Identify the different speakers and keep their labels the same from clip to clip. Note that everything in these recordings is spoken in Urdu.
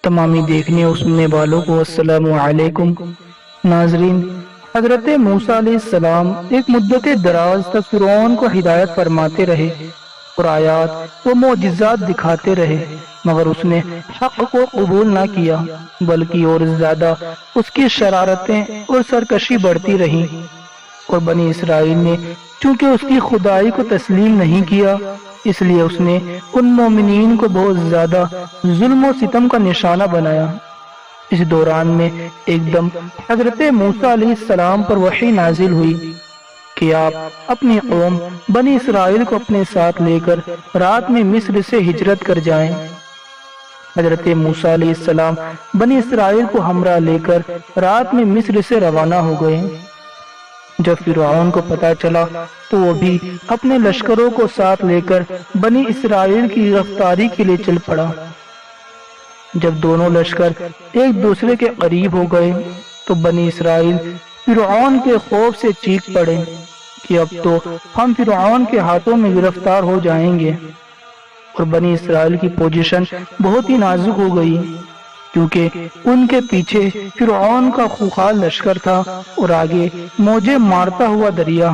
Speaker 1: تمامی دیکھنے اور سننے والوں کو السلام علیکم۔ ناظرین، حضرت موسیٰ علیہ السلام ایک مدت دراز تک فرعون کو ہدایت فرماتے رہے اور آیات و معجزات دکھاتے رہے، مگر اس نے حق کو قبول نہ کیا، بلکہ اور زیادہ اس کی شرارتیں اور سرکشی بڑھتی رہیں، اور بنی اسرائیل نے چونکہ اس کی خدائی کو تسلیم نہیں کیا، اس لیے اس نے ان مومنین کو بہت زیادہ ظلم و ستم کا نشانہ بنایا۔ اس دوران میں ایک دم حضرت موسیٰ علیہ السلام پر وحی نازل ہوئی کہ آپ اپنی قوم بنی اسرائیل کو اپنے ساتھ لے کر رات میں مصر سے ہجرت کر جائیں۔ حضرت موسیٰ علیہ السلام بنی اسرائیل کو ہمراہ لے کر رات میں مصر سے روانہ ہو گئے۔ جب فرعون کو پتہ چلا تو وہ بھی اپنے لشکروں کو ساتھ لے کر بنی اسرائیل کی گرفتاری کے لیے چل پڑا۔ جب دونوں لشکر ایک دوسرے کے قریب ہو گئے تو بنی اسرائیل فرعون کے خوف سے چیخ پڑے کہ اب تو ہم فرعون کے ہاتھوں میں گرفتار ہو جائیں گے، اور بنی اسرائیل کی پوزیشن بہت ہی نازک ہو گئی، کیونکہ ان کے پیچھے فرعون کا خوخار لشکر تھا اور آگے موجیں مارتا ہوا دریا۔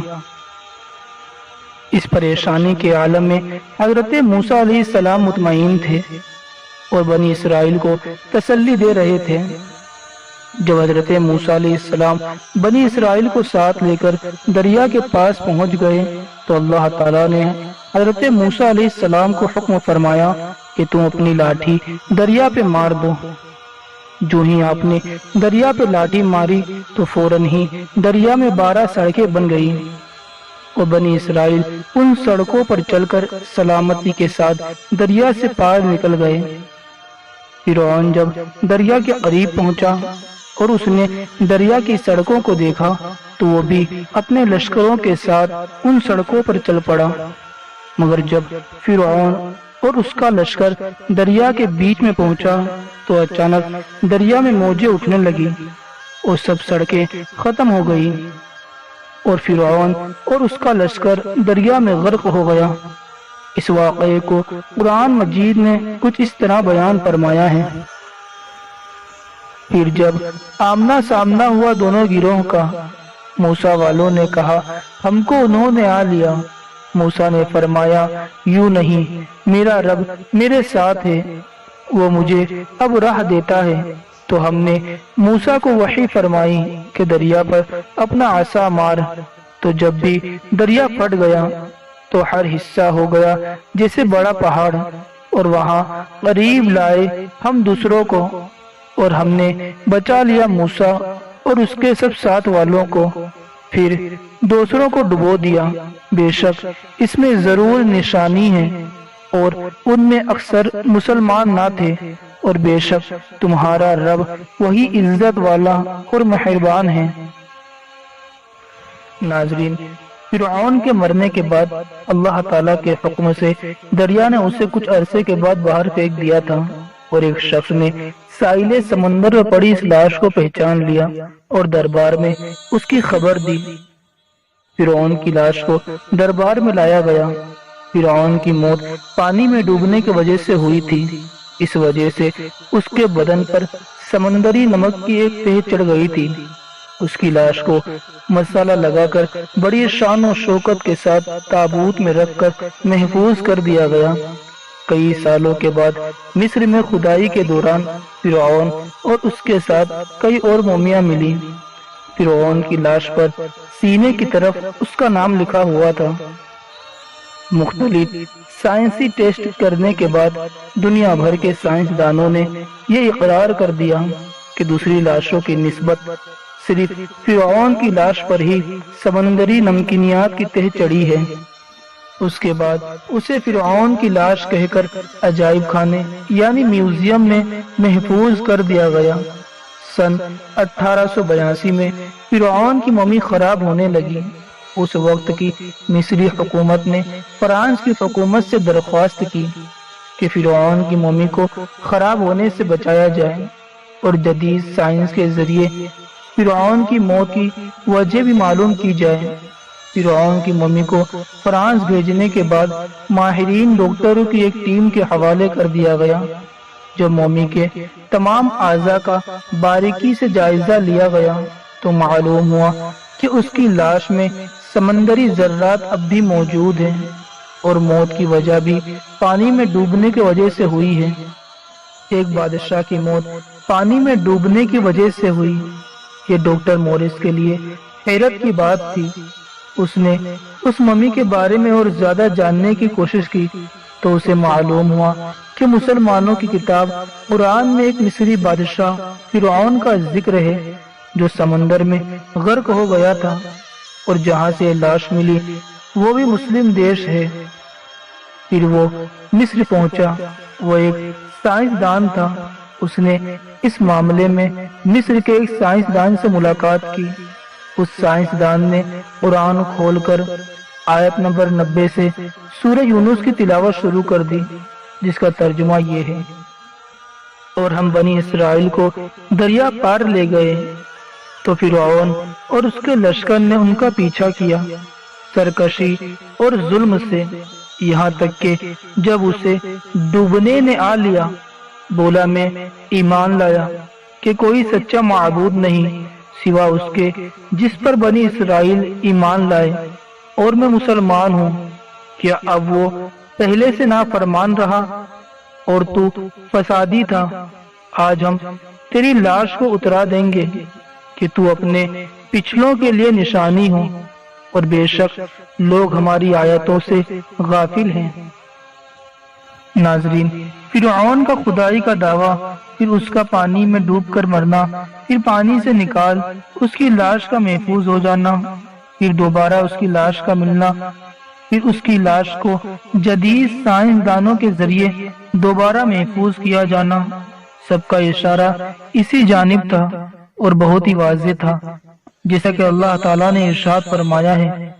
Speaker 1: اس پریشانی کے عالم میں حضرت موسیٰ علیہ السلام مطمئن تھے اور بنی اسرائیل کو تسلی دے رہے تھے۔ جب حضرت موسیٰ علیہ السلام بنی اسرائیل کو ساتھ لے کر دریا کے پاس پہنچ گئے تو اللہ تعالیٰ نے حضرت موسیٰ علیہ السلام کو حکم فرمایا کہ تم اپنی لاٹھی دریا پہ مار دو۔ جو ہی آپ نے دریا پہ لاٹھی ماری تو فوراً ہی دریا میں 12 سڑکیں بن گئی، اور بنی اسرائیل ان سڑکوں پر چل کر سلامتی کے ساتھ دریا سے پار نکل گئے۔ فرعون جب دریا کے قریب پہنچا اور اس نے دریا کی سڑکوں کو دیکھا تو وہ بھی اپنے لشکروں کے ساتھ ان سڑکوں پر چل پڑا، مگر جب فرعون اور اس کا لشکر دریا کے بیچ میں پہنچا تو اچانک دریا میں موجیں اٹھنے لگی اور سب سڑکیں ختم ہو گئی، اور فرعون اور اس کا لشکر دریا میں غرق ہو گیا۔ اس واقعے کو قرآن مجید نے کچھ اس طرح بیان فرمایا ہے: پھر جب آمنا سامنا ہوا دونوں گروہوں کا، موسیٰ والوں نے کہا ہم کو انہوں نے آ لیا۔ موسیٰ نے فرمایا یوں نہیں، میرا رب میرے ساتھ ہے، وہ مجھے اب راہ دیتا ہے۔ تو ہم نے موسیٰ کو وحی فرمائی کہ دریا پر اپنا عصا مار، تو جب بھی دریا پھٹ گیا تو ہر حصہ ہو گیا جیسے بڑا پہاڑ، اور وہاں قریب لائے ہم دوسروں کو، اور ہم نے بچا لیا موسیٰ اور اس کے سب ساتھ والوں کو، پھر دوسروں کو ڈبو دیا۔ بے شک اس میں ضرور نشانی ہے، اور ان میں اکثر مسلمان نہ تھے، اور بے شک تمہارا رب وہی عزت والا اور مہربان ہے۔ ناظرین، فرعون کے مرنے کے بعد اللہ تعالیٰ کے حکم سے دریا نے اسے کچھ عرصے کے بعد باہر پھینک دیا تھا، اور ایک شخص نے ساحل سمندر میں پڑی اس لاش کو پہچان لیا اور دربار میں اس کی خبر دی۔ فرعون کی لاش کو دربار میں لایا گیا۔ فرعون کی موت پانی میں ڈوبنے کی وجہ سے ہوئی تھی، اس وجہ سے اس کے بدن پر سمندری نمک کی ایک تہ چڑھ گئی تھی۔ اس کی لاش کو مسالہ لگا کر بڑی شان و شوکت کے ساتھ تابوت میں رکھ کر محفوظ کر دیا گیا۔ کئی سالوں کے بعد مصر میں کھدائی کے دوران فرعون اور اس کے ساتھ کئی اور مومیاں ملی۔ فرعون کی لاش پر سینے کی طرف اس کا نام لکھا ہوا تھا۔ مختلف سائنسی ٹیسٹ کرنے کے بعد دنیا بھر کے سائنسدانوں نے یہ اقرار کر دیا کہ دوسری لاشوں کی نسبت صرف فرعون کی لاش پر ہی سمندری نمکینیات کی تہ چڑھی ہے۔ اس کے بعد اسے فرعون کی لاش کہہ کر عجائب خانے یعنی میوزیم میں محفوظ کر دیا گیا۔ سن 1882 میں فرعون کی ممی خراب ہونے لگی۔ اس وقت کی مصری حکومت نے فرانس کی حکومت سے درخواست کی کہ فرعون کی ممی کو خراب ہونے سے بچایا جائے اور جدید سائنس کے ذریعے فرعون کی موت کی وجہ بھی معلوم کی جائے۔ فرعون کی ممی کو فرانس بھیجنے کے بعد ماہرین ڈاکٹروں کی ایک ٹیم کے حوالے کر دیا گیا۔ جب مومی کے تمام اعضاء کا باریکی سے جائزہ لیا گیا تو معلوم ہوا کہ اس کی لاش میں سمندری ذرات اب بھی موجود ہیں اور موت کی وجہ بھی پانی میں ڈوبنے کی وجہ سے ہوئی ہے۔ ایک بادشاہ کی موت پانی میں ڈوبنے کی وجہ سے ہوئی۔ یہ ڈاکٹر مورس کے لیے حیرت کی بات تھی۔ اس نے اس ممی کے بارے میں اور زیادہ جاننے کی کوشش کی تو اسے معلوم ہوا کہ مسلمانوں کی کتاب قرآن میں ایک مصری بادشاہ فرعون کا ذکر ہے جو سمندر میں غرق ہو گیا تھا، اور جہاں سے لاش ملی وہ بھی مسلم دیش ہے۔ پھر وہ مصر پہنچا۔ وہ ایک سائنسدان تھا۔ اس نے اس معاملے میں مصر کے ایک سائنسدان سے ملاقات کی۔ اس سائنسدان نے قرآن کھول کر آیت نمبر 90 سے سورہ یونس کی تلاوت شروع کر دی، جس کا ترجمہ یہ ہے: اور ہم بنی اسرائیل کو دریا پار لے گئے تو فرعون اور اس کے لشکر نے ان کا پیچھا کیا سرکشی اور ظلم سے، یہاں تک کہ جب اسے ڈوبنے نے آ لیا بولا میں ایمان لایا کہ کوئی سچا معبود نہیں سوا اس کے جس پر بنی اسرائیل ایمان لائے، اور میں مسلمان ہوں۔ کیا اب وہ پہلے سے نافرمان رہا اور تو فسادی تھا؟ آج ہم تیری لاش کو اترا دیں گے کہ تو اپنے پچھلوں کے لیے نشانی ہو، اور بے شک لوگ ہماری آیتوں سے غافل ہیں۔ ناظرین، فرعون کا خدائی کا دعویٰ، پھر اس کا پانی میں ڈوب کر مرنا، پھر پانی سے نکال اس کی لاش کا محفوظ ہو جانا، پھر دوبارہ اس کی لاش کا ملنا، پھر اس کی لاش کو جدید سائنسدانوں کے ذریعے دوبارہ محفوظ کیا جانا، سب کا اشارہ اسی جانب تھا اور بہت ہی واضح تھا، جیسا کہ اللہ تعالیٰ نے ارشاد فرمایا ہے: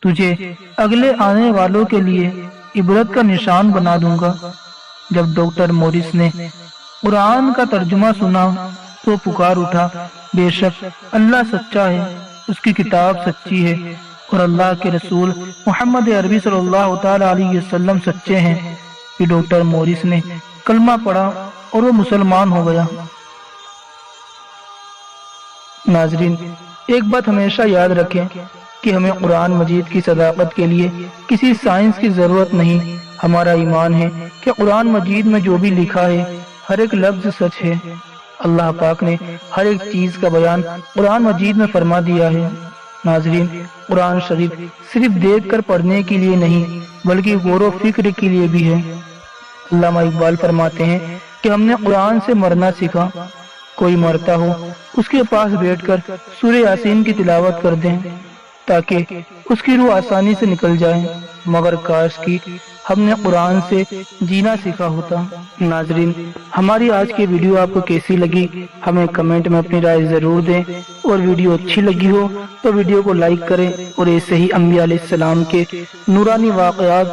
Speaker 1: تجھے اگلے آنے والوں کے لیے عبرت کا نشان بنا دوں گا۔ جب ڈاکٹر مورس نے قرآن کا ترجمہ سنا تو پکار اٹھا: بے شک اللہ سچا ہے، اس کی کتاب سچی ہے، اور اللہ کے رسول محمد عربی صلی اللہ تعالی علیہ وسلم سچے ہیں۔ پھر ڈاکٹر مورس نے کلمہ پڑھا اور وہ مسلمان ہو گیا۔ ناظرین، ایک بات ہمیشہ یاد رکھیں کہ ہمیں قرآن مجید کی صداقت کے لیے کسی سائنس کی ضرورت نہیں۔ ہمارا ایمان ہے کہ قرآن مجید میں جو بھی لکھا ہے ہر ایک لفظ سچ ہے۔ اللہ پاک نے ہر ایک چیز کا بیان قرآن مجید میں فرما دیا ہے۔ ناظرین، قرآن شریف صرف دیکھ کر پڑھنے کے لیے نہیں بلکہ غور و فکر کے لیے بھی ہے۔ علامہ اقبال فرماتے ہیں کہ ہم نے قرآن سے مرنا سیکھا۔ کوئی مرتا ہو اس کے پاس بیٹھ کر سورہ یاسین کی تلاوت کر دیں تاکہ اس کی روح آسانی سے نکل جائے، مگر کاش کی ہم نے قرآن سے جینا سیکھا ہوتا۔ ناظرین، ہماری آج کی ویڈیو آپ کو کیسی لگی ہمیں کمنٹ میں اپنی رائے ضرور دیں، اور ویڈیو اچھی لگی ہو تو ویڈیو کو لائک کریں، اور ایسے ہی انبیاء علیہ السلام کے نورانی واقعات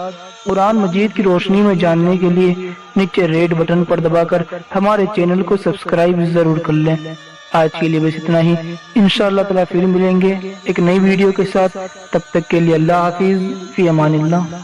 Speaker 1: قرآن مجید کی روشنی میں جاننے کے لیے نیچے ریڈ بٹن پر دبا کر ہمارے چینل کو سبسکرائب ضرور کر لیں۔ آج کے لیے بس اتنا ہی، انشاءاللہ تعالی پھر ملیں گے ایک نئی ویڈیو کے ساتھ۔ تب تک کے لیے اللہ حافظ، فی امان اللہ۔